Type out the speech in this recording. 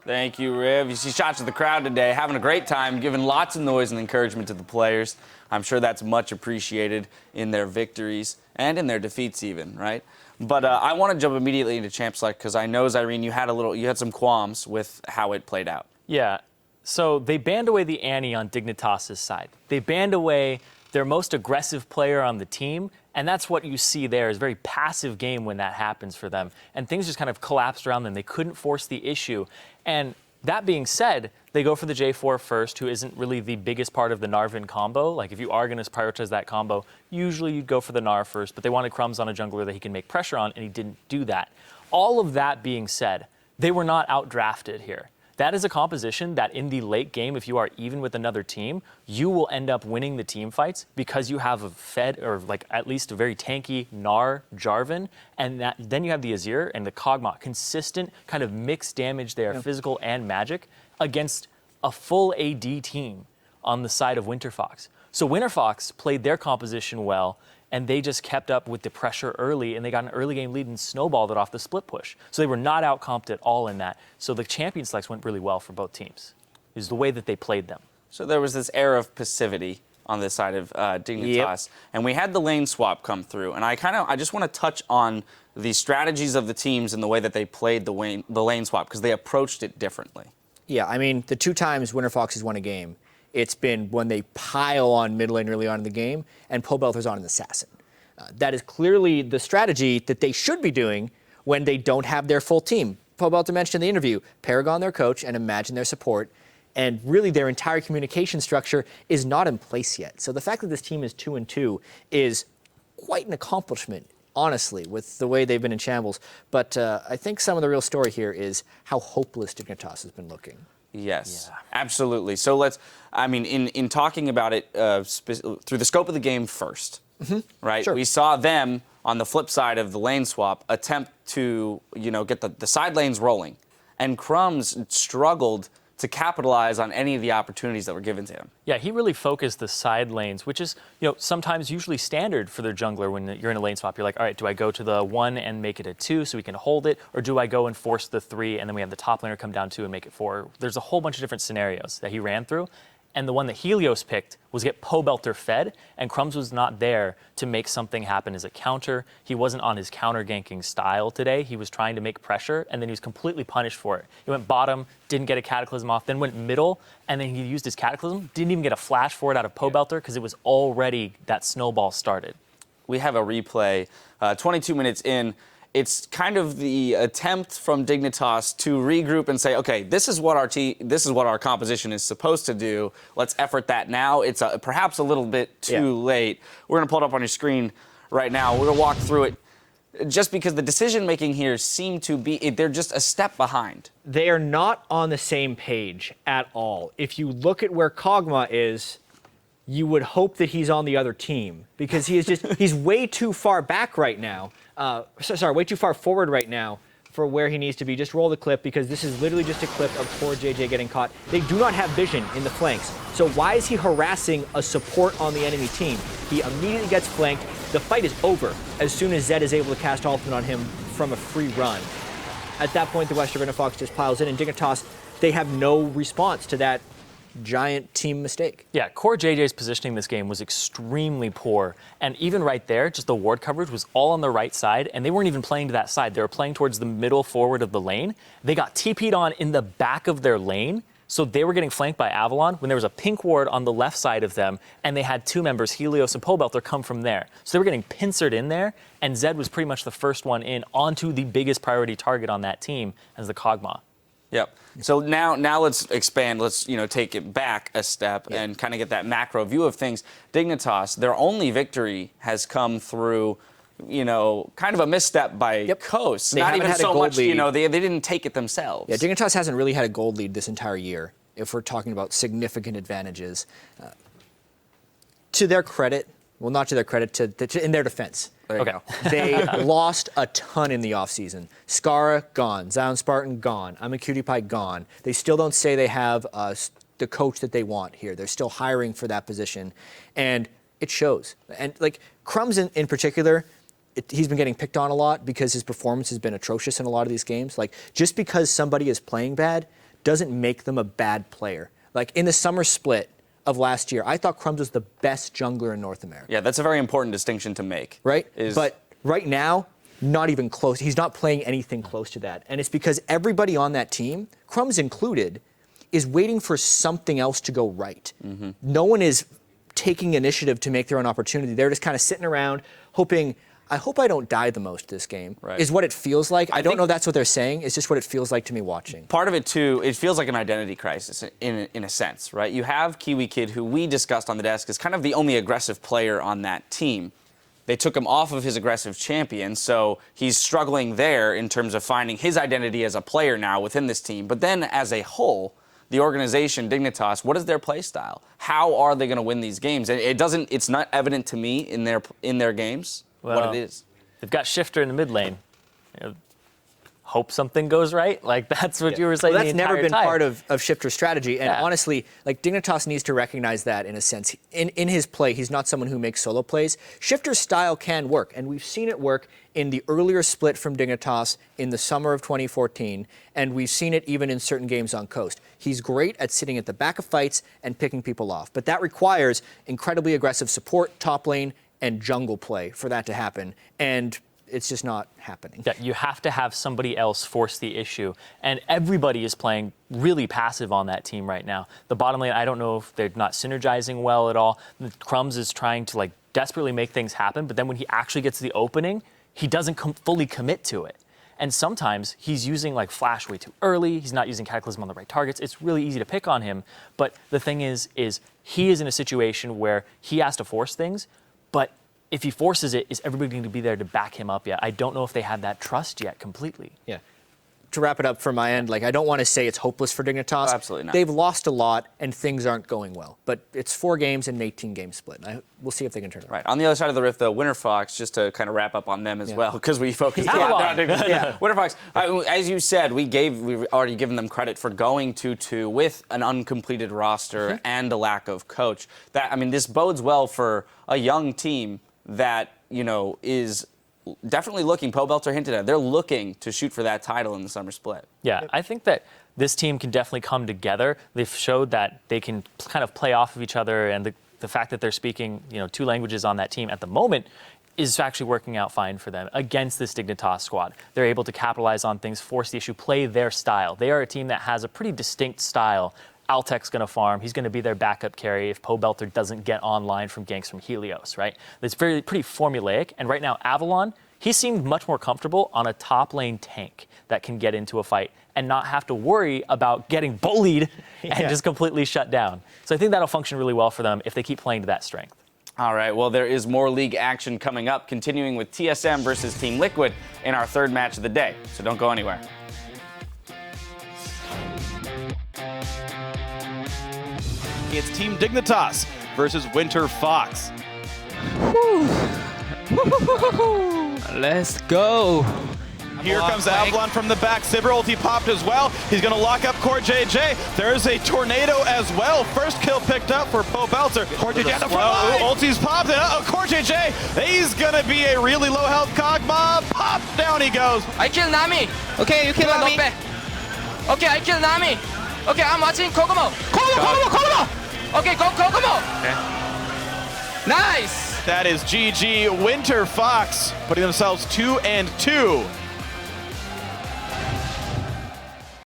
Thank you, Riv. You see shots of the crowd today, having a great time, giving lots of noise and encouragement to the players. I'm sure that's much appreciated in their victories and in their defeats even, right? But I want to jump immediately into Champ Select because I know, Zyrene, you had some qualms with how it played out. Yeah. So they banned away the Annie on Dignitas' side. They banned away their most aggressive player on the team, and that's what you see there is a very passive game when that happens for them. And things just kind of collapsed around them. They couldn't force the issue. And that being said, they go for the J4 first, who isn't really the biggest part of the Narvin combo. Like, if you are going to prioritize that combo, usually you'd go for the Nar first, but they wanted Crumbs on a jungler that he can make pressure on, and he didn't do that. All of that being said, they were not outdrafted here. That is a composition that in the late game, if you are even with another team, you will end up winning the team fights because you have a Fed or like at least a very tanky Gnar Jarvan, and then you have the Azir and the Kog'Maw. Consistent kind of mixed damage there, physical and magic, against a full AD team on the side of Winterfox. So Winterfox played their composition well, and they just kept up with the pressure early, and they got an early game lead and snowballed it off the split push. So they were not outcomped at all in that. So the champion selects went really well for both teams, is the way that they played them. So there was this air of passivity on this side of Dignitas, and we had the lane swap come through. And I just want to touch on the strategies of the teams and the way that they played the lane swap, because they approached it differently. Yeah, I mean, the 2 times Winterfox has won a game, it's been when they pile on mid lane early on in the game, and Pobelter's on an assassin. That is clearly the strategy that they should be doing when they don't have their full team. Pobelter mentioned in the interview, Paragon their coach, and Imagine their support, and really their entire communication structure is not in place yet. So the fact that this team is 2-2 is quite an accomplishment, honestly, with the way they've been in shambles. But I think some of the real story here is how hopeless Dignitas has been looking. Yes, absolutely. So in talking about it through the scope of the game first, right? Sure. We saw them on the flip side of the lane swap attempt to, get the side lanes rolling, and Crumbs struggled to capitalize on any of the opportunities that were given to him. Yeah, he really focused the side lanes, which is, sometimes usually standard for their jungler when you're in a lane swap. You're like, all right, do I go to the 1 and make it a 2 so we can hold it, or do I go and force the 3 and then we have the top laner come down 2 and make it 4? There's a whole bunch of different scenarios that he ran through. And the one that Helios picked was get Pobelter fed, and Crumbs was not there to make something happen as a counter. He wasn't on his counter ganking style today. He was trying to make pressure, and then he was completely punished for it. He went bottom, didn't get a Cataclysm off, then went middle, and then he used his Cataclysm, didn't even get a flash for it out of Pobelter because it was already that snowball started. We have a replay, 22 minutes in. It's kind of the attempt from Dignitas to regroup and say, okay, this is what our composition is supposed to do. Let's effort that now. It's perhaps a little bit too late. We're going to pull it up on your screen right now. We're going to walk through it just because the decision-making here seem to be, they're just a step behind. They are not on the same page at all. If you look at where Kog'Maw is, you would hope that he's on the other team because he's way too far back right now. Way too far forward right now for where he needs to be. Just roll the clip because this is literally just a clip of poor JJ getting caught. They do not have vision in the flanks. So why is he harassing a support on the enemy team? He immediately gets flanked. The fight is over as soon as Zed is able to cast ultimate on him from a free run. At that point, the Western Winterfox just piles in, and Dignitas, they have no response to that giant team mistake. Yeah, core JJ's positioning this game was extremely poor. And even right there, just the ward coverage was all on the right side, and they weren't even playing to that side. They were playing towards the middle forward of the lane. They got TP'd on in the back of their lane, so they were getting flanked by Avalon when there was a pink ward on the left side of them, and they had 2 members, Helios and Pobelter, come from there. So they were getting pincered in there, and Zed was pretty much the first one in onto the biggest priority target on that team as the Kog'Maw. Yep. So now let's expand. Let's take it back a step and kind of get that macro view of things. Dignitas, their only victory has come through, kind of a misstep by Coast. They Not even had so a gold much. lead. They didn't take it themselves. Yeah, Dignitas hasn't really had a gold lead this entire year. If we're talking about significant advantages, to their credit, well, not to their credit, in their defense. They lost a ton in the offseason. Skara, gone. Zion Spartan, gone. I'm a Cutie Pie, gone. They still don't say they have the coach that they want here. They're still hiring for that position. And it shows. And, Crumbs in particular, he's been getting picked on a lot because his performance has been atrocious in a lot of these games. Just because somebody is playing bad doesn't make them a bad player. Like in the summer split of last year, I thought Crumbs was the best jungler in North America. Yeah, that's a very important distinction to make. Right? But right now, not even close. He's not playing anything close to that. And it's because everybody on that team, Crumbs included, is waiting for something else to go right. No one is taking initiative to make their own opportunity. They're just kind of sitting around hoping, I hope I don't die the most this game, is what it feels like. I don't know that's what they're saying. It's just what it feels like to me watching. Part of it, too, it feels like an identity crisis in a sense, right? You have Kiwi Kid, who we discussed on the desk, is kind of the only aggressive player on that team. They took him off of his aggressive champion, so he's struggling there in terms of finding his identity as a player now within this team. But then as a whole, the organization, Dignitas, what is their play style? How are they going to win these games? And it's not evident to me in their games what it is. They've got Shifter in the mid lane. Hope something goes right. Like, that's what you were saying. Well, that's the entire never been time. part of Shifter's strategy. And honestly, like, Dignitas needs to recognize that in a sense. In his play, he's not someone who makes solo plays. Shifter's style can work, and we've seen it work in the earlier split from Dignitas in the summer of 2014, and we've seen it even in certain games on Coast. He's great at sitting at the back of fights and picking people off, but that requires incredibly aggressive support, top lane, and jungle play for that to happen. And it's just not happening. Yeah, you have to have somebody else force the issue. And everybody is playing really passive on that team right now. The bottom lane, I don't know if they're not synergizing well at all. Crumbs is trying to like desperately make things happen, but then when he actually gets the opening, he doesn't fully commit to it. And sometimes he's using like Flash way too early. He's not using Cataclysm on the right targets. It's really easy to pick on him. But the thing is he is in a situation where he has to force things, but if he forces it, is everybody going to be there to back him up yet? I don't know if they have that trust yet completely. Yeah. To wrap it up from my end, like, I don't want to say it's hopeless for Dignitas. Oh, absolutely not. They've lost a lot and things aren't going well. But it's 4 games and an 18-game split. We'll see if they can turn it around. Right. On the other side of the rift, though, Winterfox, just to kind of wrap up on them as well, because we focused a lot on Winterfox. As you said, we've already given them credit for going 2-2 with an uncompleted roster and a lack of coach. This bodes well for a young team that, is definitely looking, Pobelter hinted at, they're looking to shoot for that title in the summer split. Yeah, I think that this team can definitely come together. They've showed that they can kind of play off of each other, and the fact that they're speaking, 2 languages on that team at the moment is actually working out fine for them against this Dignitas squad. They're able to capitalize on things, force the issue, play their style. They are a team that has a pretty distinct style. Altec's going to farm. He's going to be their backup carry if Pobelter doesn't get online from ganks from Helios, right? It's pretty formulaic. And right now, Avalon, he seemed much more comfortable on a top lane tank that can get into a fight and not have to worry about getting bullied and just completely shut down. So I think that'll function really well for them if they keep playing to that strength. All right, well, there is more league action coming up, continuing with TSM versus Team Liquid in our 3rd match of the day. So don't go anywhere. It's Team Dignitas versus Winterfox. Let's go. Here comes Avalon from the back. Sivir ulti popped as well. He's going to lock up Core JJ. There's a tornado as well. First kill picked up for Pobelter. Core JJ at the front line. Ulti's popped. Core JJ. He's going to be a really low health Kog'Maw. Pop. Down he goes. I kill Nami. Okay, you kill Nami. Okay, I kill Nami. Okay, I'm watching Kog'Maw. Kog'Maw. Okay, go Kog'Maw. Okay. Nice. That is GG. Winterfox putting themselves 2-2